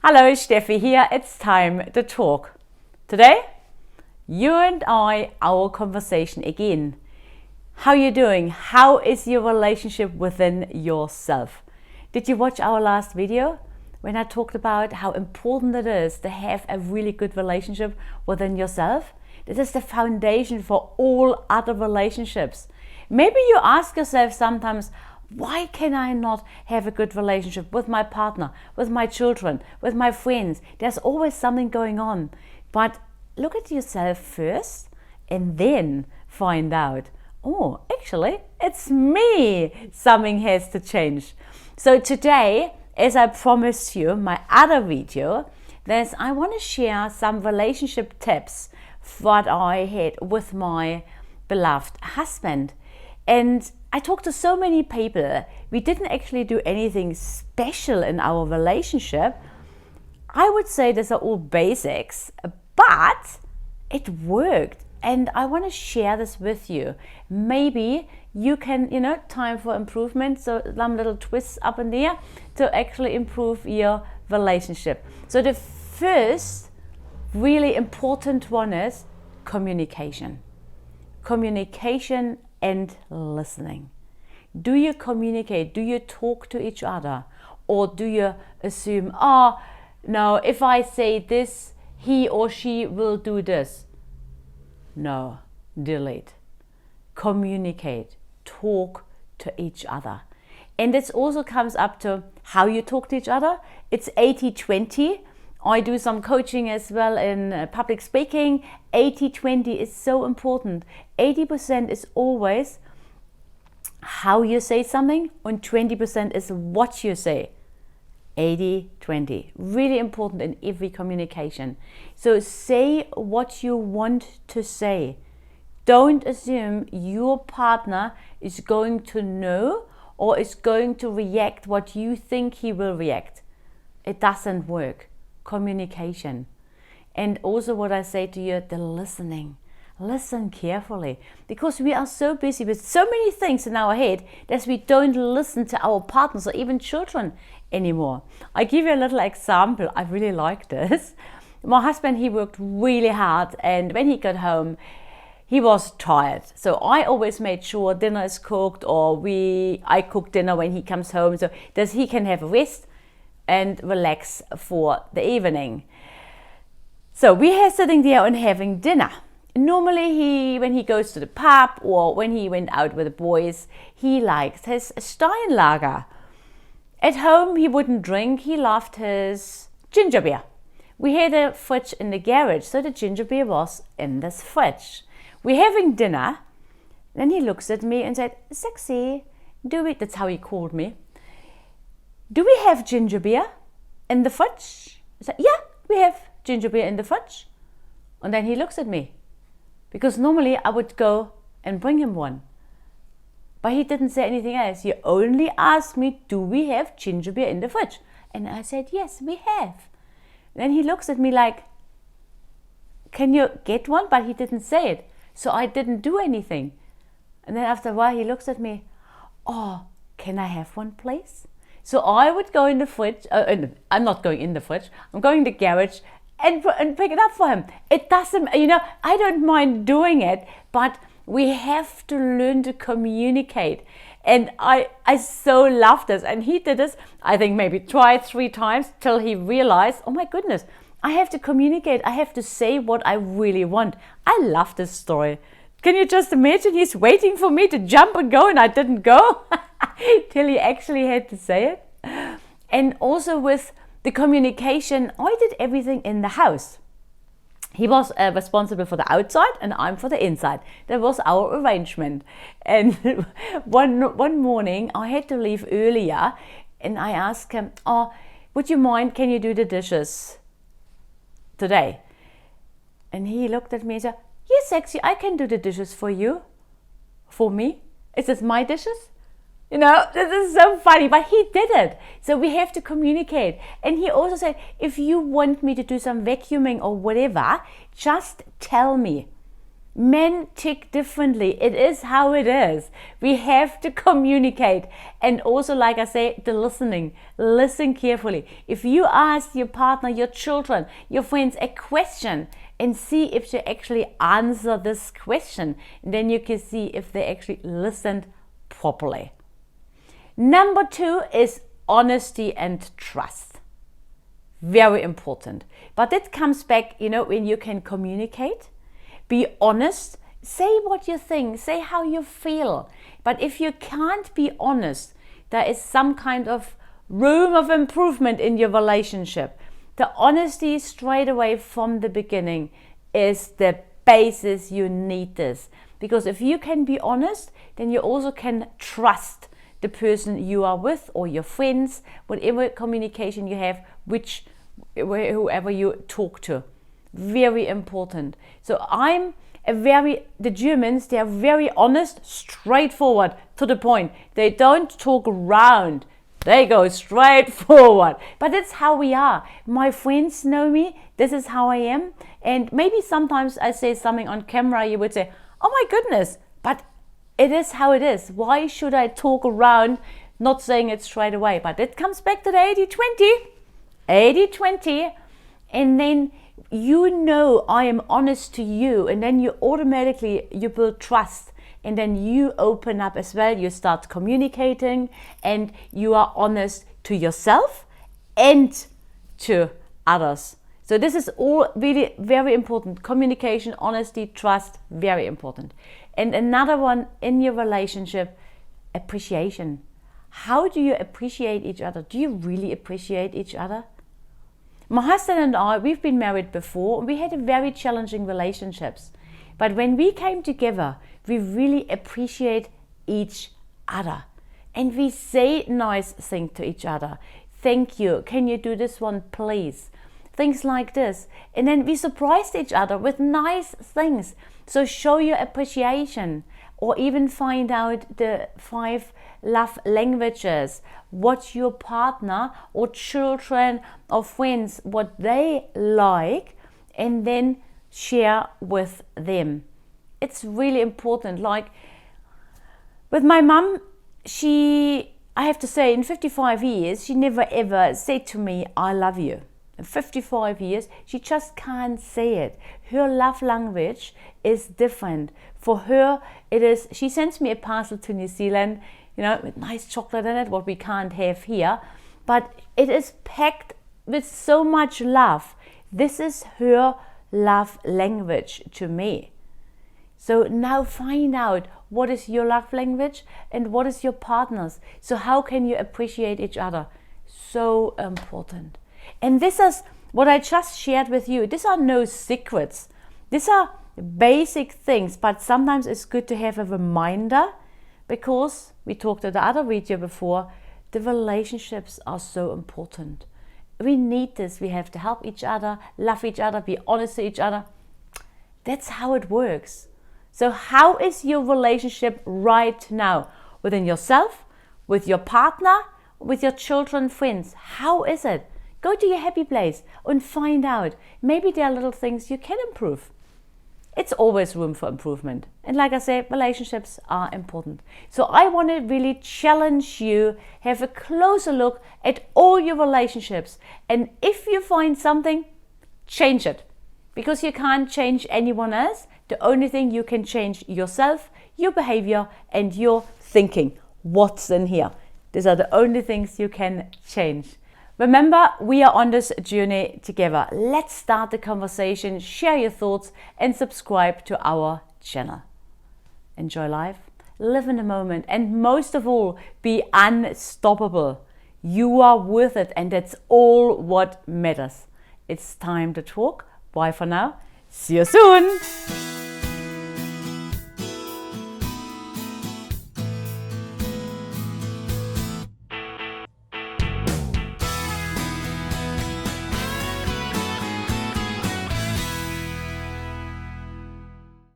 Hello, Steffi here. It's time to talk. Today, you and I, our conversation again. How you doing? How is your relationship within yourself? Did you watch our last video when I talked about how important it is to have a really good relationship within yourself? This is the foundation for all other relationships. Maybe you ask yourself sometimes, why can I not have a good relationship with my partner, with my children, with my friends? There's always something going on. But look at yourself first and then find out, oh, actually, it's me. Something has to change. So today, as I promised you, my other video, I want to share some relationship tips what I had with my beloved husband. And I talked to so many people. We didn't actually do anything special in our relationship. I would say these are all basics, but it worked. And I want to share this with you. Maybe you can, time for improvement. So some little twists up in there to actually improve your relationship. So the first really important one is communication. Communication and listening. Do you communicate? Do you talk to each other? Or do you assume, no, if I say this, he or she will do this? No, delete. Communicate. Talk to each other. And this also comes up to how you talk to each other. It's 80-20. I do some coaching as well in public speaking. 80-20 is so important. 80% is always how you say something, and 20% is what you say. 80-20, really important in every communication. So say what you want to say. Don't assume your partner is going to know or is going to react what you think he will react. It doesn't work. Communication. And also what I say to you, the listening. Listen carefully, because we are so busy with so many things in our head that we don't listen to our partners or even children anymore. I give you a little example. I really like this. My husband, he worked really hard, and when he got home, he was tired. So I always made sure dinner is cooked, or I cook dinner when he comes home so that he can have a rest and relax for the evening. So we are sitting there and having dinner. Normally when he goes to the pub or when he went out with the boys, he likes his Steinlager. At home he wouldn't drink, he loved his ginger beer. We had a fridge in the garage, so the ginger beer was in this fridge. We're having dinner, then he looks at me and said, "Sexy, that's how he called me. Do we have ginger beer in the fridge?" I said, "Yeah, we have ginger beer in the fridge." And then he looks at me, because normally I would go and bring him one. But he didn't say anything else. He only asked me, "Do we have ginger beer in the fridge?" And I said, "Yes, we have." Then he looks at me like, "Can you get one?" But he didn't say it. So I didn't do anything. And then after a while he looks at me, "Oh, can I have one, please?" So I would go in the fridge, I'm not going in the fridge, I'm going in the garage and pick it up for him. It doesn't, I don't mind doing it, but we have to learn to communicate. And I so love this. And he did this, I think maybe 3 times till he realized, oh my goodness, I have to communicate. I have to say what I really want. I love this story. Can you just imagine? He's waiting for me to jump and go, and I didn't go till he actually had to say it. And also with the communication, I did everything in the house. He was responsible for the outside and I'm for the inside. That was our arrangement. And one morning I had to leave earlier, and I asked him, "Oh, would you mind, can you do the dishes today?" And he looked at me and said, "Yes, sexy, I can do the dishes for you." For me? Is this my dishes? This is so funny, but he did it. So we have to communicate. And he also said, "If you want me to do some vacuuming or whatever, just tell me." Men tick differently. It is how it is. We have to communicate. And also, like I say, the listening. Listen carefully. If you ask your partner, your children, your friends a question and see if they actually answer this question, then you can see if they actually listened properly. Number 2 is honesty and trust. Very important. But it comes back, when you can communicate. Be honest, say what you think, say how you feel. But if you can't be honest, there is some kind of room of improvement in your relationship. The honesty straight away from the beginning is the basis. You need this. Because if you can be honest, then you also can trust the person you are with or your friends, whatever communication you have, whoever you talk to. Very important. So the Germans, they are very honest, straightforward, to the point. They don't talk around. They go straight forward. But that's how we are. My friends know me. This is how I am. And maybe sometimes I say something on camera, you would say, oh my goodness, but it is how it is. Why should I talk around, not saying it straight away? But it comes back to the 80-20. 80-20. And then I am honest to you, and then you build trust, and then you open up as well. You start communicating, and you are honest to yourself and to others. So this is all really very important. Communication, honesty, trust, very important. And another one in your relationship, appreciation. How do you appreciate each other? Do you really appreciate each other? My husband and I, we've been married before. We had very challenging relationships. But when we came together, we really appreciate each other. And we say nice things to each other. Thank you. Can you do this one, please? Things like this. And then we surprised each other with nice things. So show your appreciation. Or even find out the 5 love languages, what your partner or children or friends, what they like, and then share with them. It's really important. Like with my mum, I have to say, in 55 years, she never ever said to me, I love you. In 55 years, she just can't say it. Her love language is different. For her, she sends me a parcel to New Zealand, with nice chocolate in it, what we can't have here. But it is packed with so much love. This is her love language to me. So now find out what is your love language and what is your partner's. So how can you appreciate each other? So important. And this is what I just shared with you. These are no secrets. These are basic things, but sometimes it's good to have a reminder, because we talked at the other video before, the relationships are so important. We need this. We have to help each other, love each other, be honest to each other. That's how it works. So how is your relationship right now? Within yourself, with your partner, with your children, friends? How is it? Go to your happy place and find out. Maybe there are little things you can improve. It's always room for improvement. And like I said, relationships are important. So I want to really challenge you, have a closer look at all your relationships. And if you find something, change it. Because you can't change anyone else. The only thing you can change yourself, your behavior, and your thinking. What's in here? These are the only things you can change. Remember, we are on this journey together. Let's start the conversation, share your thoughts, and subscribe to our channel. Enjoy life, live in the moment, and most of all, be unstoppable. You are worth it, and that's all what matters. It's time to talk. Bye for now. See you soon.